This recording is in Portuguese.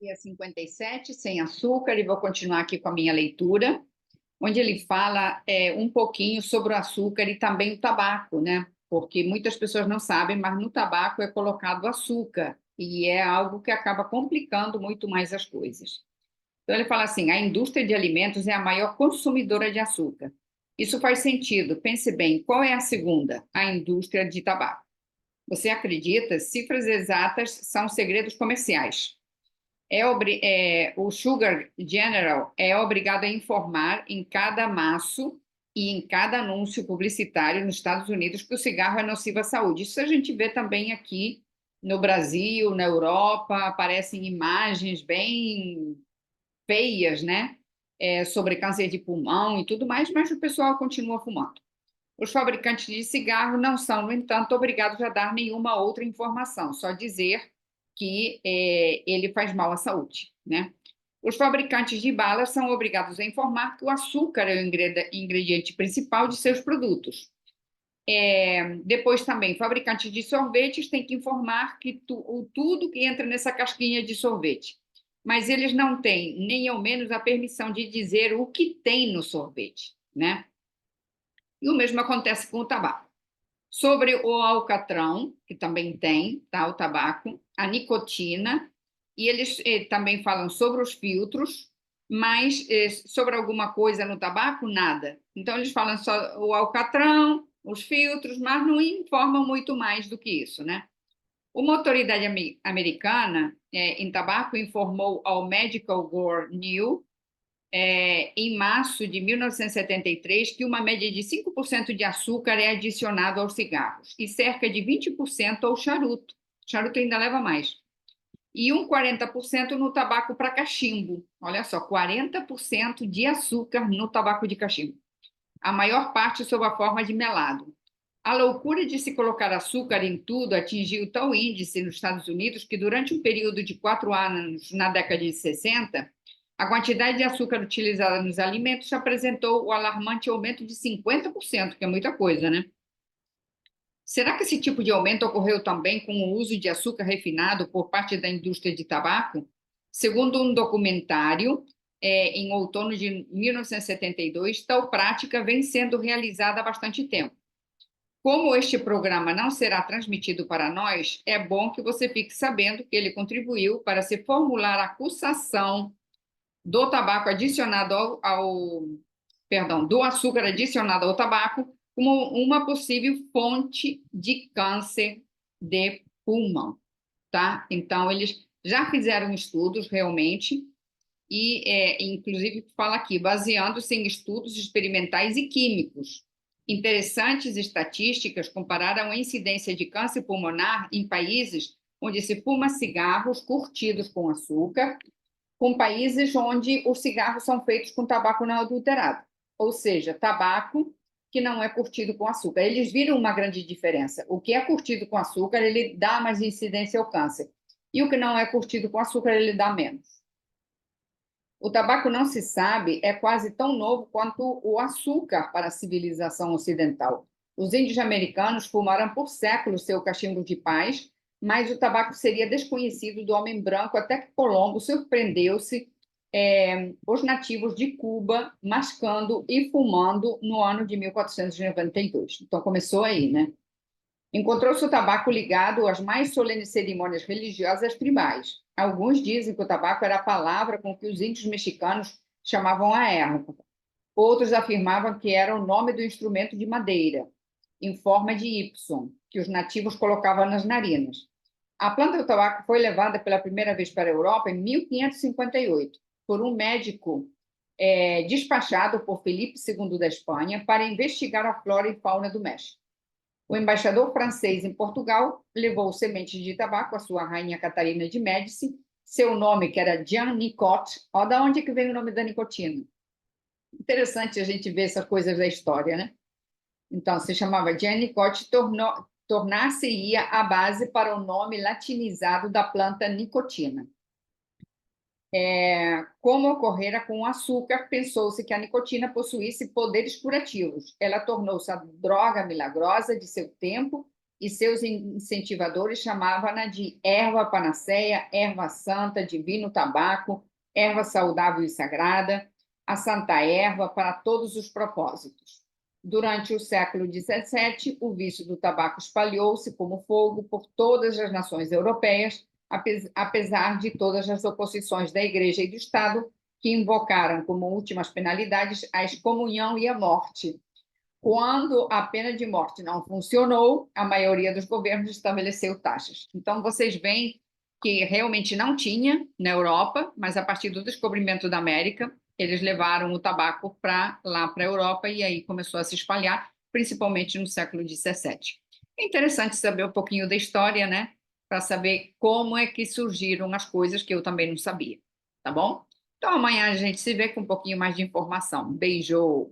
Dia 57, sem açúcar, e vou continuar aqui com a minha leitura, onde ele fala um pouquinho sobre o açúcar e também o tabaco, né? Porque muitas pessoas não sabem, mas no tabaco é colocado açúcar, e é algo que acaba complicando muito mais as coisas. Então, ele fala assim: a indústria de alimentos é a maior consumidora de açúcar. Isso faz sentido. Pense bem, qual é a segunda? A indústria de tabaco. Você acredita? Cifras exatas são segredos comerciais. O Sugar General é obrigado a informar em cada maço e em cada anúncio publicitário nos Estados Unidos que o cigarro é nocivo à saúde. Isso a gente vê também aqui no Brasil, na Europa, aparecem imagens bem feias, né? Sobre câncer de pulmão e tudo mais, mas o pessoal continua fumando. Os fabricantes de cigarro não são, no entanto, obrigados a dar nenhuma outra informação, só dizer que ele faz mal à saúde, né? Os fabricantes de balas são obrigados a informar que o açúcar é o ingrediente principal de seus produtos. Depois também, fabricantes de sorvetes têm que informar que tudo que entra nessa casquinha de sorvete. Mas eles não têm nem ao menos a permissão de dizer o que tem no sorvete, né? E o mesmo acontece com o tabaco. Sobre o alcatrão, que também tem, tá, o tabaco, a nicotina, e eles também falam sobre os filtros, mas sobre alguma coisa no tabaco, nada. Então, eles falam só o alcatrão, os filtros, mas não informam muito mais do que isso, né? Uma autoridade americana em tabaco informou ao Medical Gore New em março de 1973, que uma média de 5% de açúcar é adicionado aos cigarros e cerca de 20% ao charuto. Charuto ainda leva mais. E 40% no tabaco para cachimbo. Olha só, 40% de açúcar no tabaco de cachimbo. A maior parte sob a forma de melado. A loucura de se colocar açúcar em tudo atingiu tal índice nos Estados Unidos que, durante um período de 4 anos, na década de 60, a quantidade de açúcar utilizada nos alimentos apresentou o alarmante aumento de 50%, que é muita coisa, né? Será que esse tipo de aumento ocorreu também com o uso de açúcar refinado por parte da indústria de tabaco? Segundo um documentário, em outono de 1972, tal prática vem sendo realizada há bastante tempo. Como este programa não será transmitido para nós, é bom que você fique sabendo que ele contribuiu para se formular a acusação do tabaco adicionado perdão, do açúcar adicionado ao tabaco como uma possível fonte de câncer de pulmão, tá? Então, eles já fizeram estudos realmente e, inclusive, fala aqui, baseando-se em estudos experimentais e químicos. Interessantes estatísticas compararam a incidência de câncer pulmonar em países onde se fuma cigarros curtidos com açúcar, com países onde os cigarros são feitos com tabaco não adulterado, ou seja, tabaco que não é curtido com açúcar. Eles viram uma grande diferença. O que é curtido com açúcar, ele dá mais incidência ao câncer, e o que não é curtido com açúcar, ele dá menos. O tabaco, não se sabe, é quase tão novo quanto o açúcar para a civilização ocidental. Os índios americanos fumaram por séculos seu cachimbo de paz, mas o tabaco seria desconhecido do homem branco até que Colombo surpreendeu-se os nativos de Cuba mascando e fumando no ano de 1492. Então começou aí, né? Encontrou-se o tabaco ligado às mais solenes cerimônias religiosas tribais. Alguns dizem que o tabaco era a palavra com que os índios mexicanos chamavam a erva. Outros afirmavam que era o nome do instrumento de madeira, em forma de Y, que os nativos colocavam nas narinas. A planta do tabaco foi levada pela primeira vez para a Europa em 1558, por um médico despachado por Felipe II da Espanha para investigar a flora e fauna do México. O embaixador francês em Portugal levou sementes de tabaco à sua rainha Catarina de Médici, seu nome, que era Jean Nicot. Olha da onde que vem o nome da nicotina. Interessante a gente ver essas coisas da história, né? Então, se chamava Jean Nicot, tornar-se-ia a base para o nome latinizado da planta nicotina. Como ocorrera com o açúcar, pensou-se que a nicotina possuísse poderes curativos. Ela tornou-se a droga milagrosa de seu tempo e seus incentivadores chamavam-na de erva panaceia, erva santa, divino tabaco, erva saudável e sagrada, a santa erva para todos os propósitos. Durante o século XVII, o vício do tabaco espalhou-se como fogo por todas as nações europeias, apesar de todas as oposições da Igreja e do Estado, que invocaram como últimas penalidades a excomunhão e a morte. Quando a pena de morte não funcionou, a maioria dos governos estabeleceu taxas. Então, vocês veem que realmente não tinha na Europa, mas a partir do descobrimento da América, eles levaram o tabaco para lá para a Europa e aí começou a se espalhar, principalmente no século XVII. É interessante saber um pouquinho da história, né? Para saber como é que surgiram as coisas que eu também não sabia, tá bom? Então, amanhã a gente se vê com um pouquinho mais de informação. Beijo!